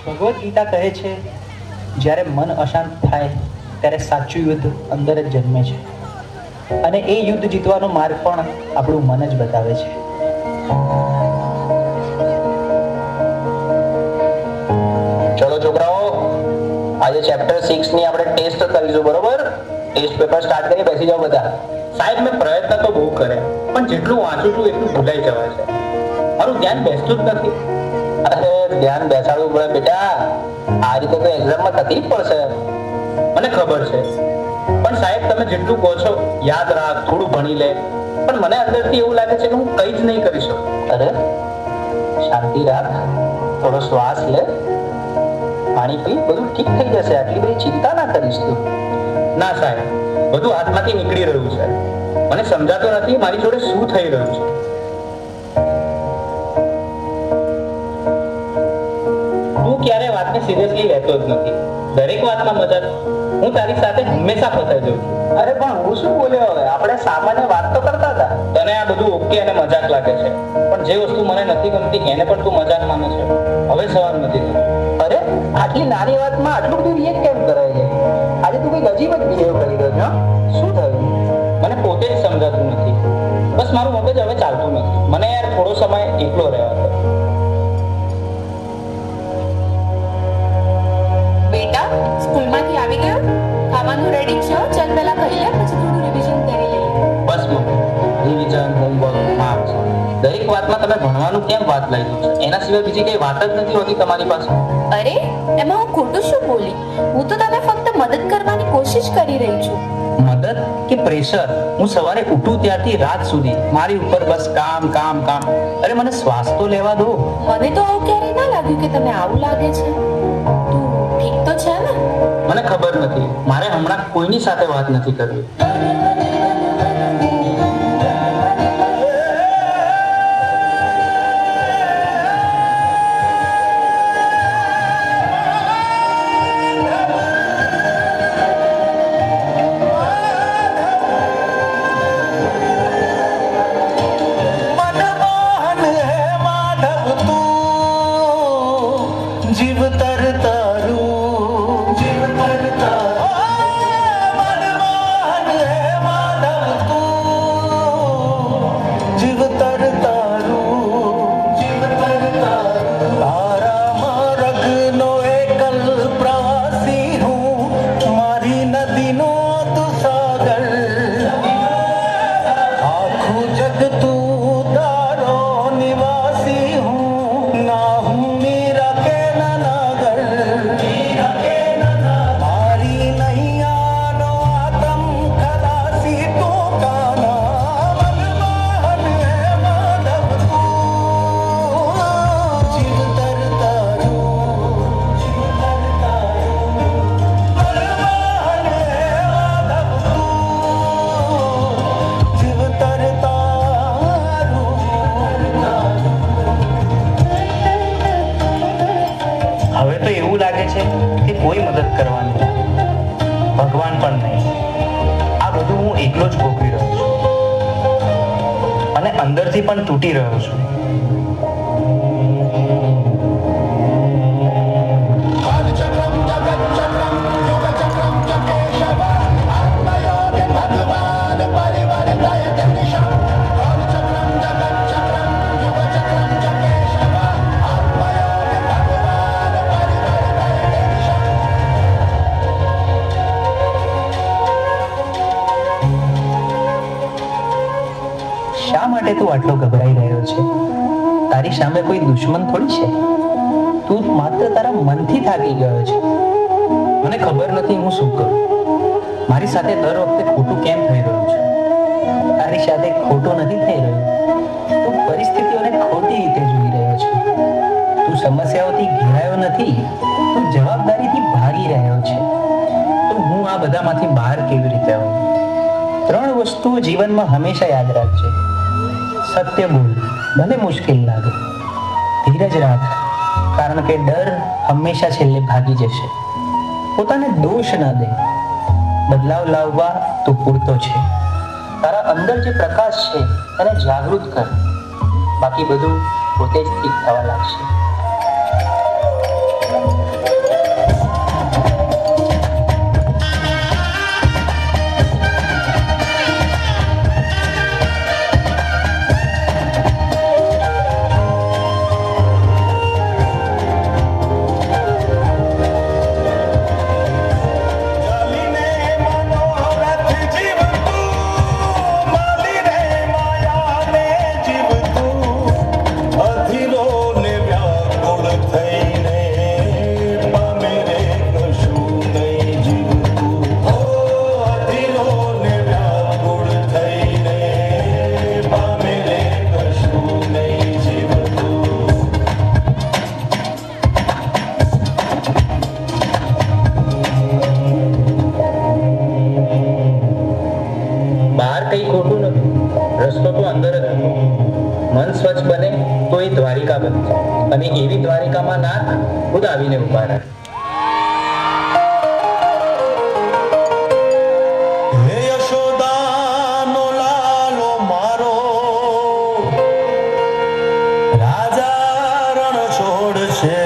ભગવદ્ ગીતા કહે છે, જ્યારે મન અશાંત થાય ત્યારે સાચું યુદ્ધ અંદર જ જન્મે છે, અને એ યુદ્ધ જીતવાનો માર્ગ પણ આપણું મન જ બતાવે છે. ચલો છોકરાઓ, આજે ચેપ્ટર 6 ની આપણે ટેસ્ટ કરીશું, બરોબર? ટેસ્ટ પેપર સ્ટાર્ટ કરીએ, બેસી જાઓ બધા. સાહેબ, મેં પ્રયત્ન તો બહુ કરે, પણ જેટલું વાંચું છું એટલું ભૂલાઈ જવાય છે. મારું ધ્યાન બેસતું જ નથી. અરે ધ્યાન બેસાડવું પડે બેટા, આ રીતે તો એક્ઝામમાં તકલીફ પડશે. મને ખબર છે, પણ સાહેબ તમે જેટલું કહો છો યાદ રાખ, થોડું ભણી લે, પણ મને અંદરથી એવું લાગે છે કે હું કંઈ જ નહીં કરી શકું. અરે શાંતિ રાખ, થોડો શ્વાસ લે, પાણી પી, બધું ઠીક થઈ જશે. આટલી બધી ચિંતા ના કરીશ તું. ના સાહેબ, બધું હાથમાંથી નીકળી રહ્યું છે. મને સમજાતું નથી મારી જોડે શું થઈ રહ્યું છે. તું ક્યારે વાતને સિરિયસલી લેતો જ નથી. દરેક વાતમાં મજાક. હું તારી સાથે હંમેશા ફસાઈ જાઉં છું. અરે પણ હું શું બોલ્યો? હવે આપણે સામાન્ય વાત તો કરતા હતા. તને આ બધું ઓકે અને મજાક લાગે છે, પણ જે વસ્તુ મને નથી ગમતી એને પણ તું મજાક માને છે. હવે સવાલ નથી થતો. અરે આટલી નાની વાતમાં આટલું બધું રિએક્ટ કેમ કરાય છે? આજે તું કઈ અજીબ જ બિહેવ કરી રહ્યો છે. શું થયું? મને પોતે જ સમજાતું નથી. બસ મારું મગજ હવે ચાલતું નથી. મને યાર થોડો સમય એકલો રહેવા દે. બેટા, સ્કૂલમાંથી આવી ગયો? ખાવાનું રેડી છે? ચાલ પહેલા ખાઈ લે, પછી થોડું રિવિઝન કરી લઈએ. બસ મમ્મી, રિવિઝન, હોમવર્ક, માર્ક્સ, દરેક વાતમાં તમે ભણવાનું કેમ વાત લઈ દો છો? એના સિવાય બીજી કઈ વાત જ નથી હોતી તમારી પાસે. અરે એમાં હું ખોટું શું બોલી? હું તો તને ફક્ત મદદ કરવાની કોશિશ કરી રહી છું. મદદ કે પ્રેશર? હું સવારે ઉઠું ત્યારથી રાત સુધી મારી ઉપર બસ કામ કામ કામ. અરે મને શ્વાસ તો લેવા દો. મને તો આવું ક્યારેય ના લાગ્યું કે તને આવું લાગે છે. તું ઠીક તો છે ને? મને ખબર નથી, મારે હમણાં કોઈની સાથે વાત નથી કરવી. હવે તો એવું લાગે છે કે કોઈ મદદ કરવાની નથી. ભગવાન પણ નહીં. આ બધું હું એકલો જ ભોગવી રહ્યો છું, અને અંદરથી પણ તૂટી રહ્યો છું. શા માટે તું આટલો ગભરાઈ રહ્યો છે? તારી સામે કોઈ દુશ્મન થોડી છે. તું માત્ર તારા મનથી થાકી ગયો છે. મને ખબર નથી હું શું કરું. મારી સાથે દર વખતે ખોટું કેમ થઈ રહ્યું છે? તારી સાથે ખોટું નથી થઈ રહ્યું. તું પરિસ્થિતિઓને ખોટી રીતે જોઈ રહ્યો છે. તું સમસ્યાઓથી ઘેરાયો નથી, તું જવાબદારીથી ભાગી રહ્યો છે. તો હું આ બધામાંથી બહાર કેવી રીતે આવું? 3 વસ્તુઓ જીવનમાં હંમેશા યાદ રાખજે. સત્ય બોલ, ભલે મુશ્કેલ લાગે. ધીરજ રાખ, કારણ કે ડર હંમેશા છેલ્લે ભાગી જશે. પોતાને દોષ ન દે. બદલાવ લાવવા તું પૂરતો છે. તારા અંદર જે પ્રકાશ છે એને જાગૃત કર. બાકી બધું પોતે જ ઠીક થવા લાગશે. નાથ ખુદ આવીને ઉભા રહ્યા. હે યશોદાનો લાલો મારો રાજા રણ છોડ છે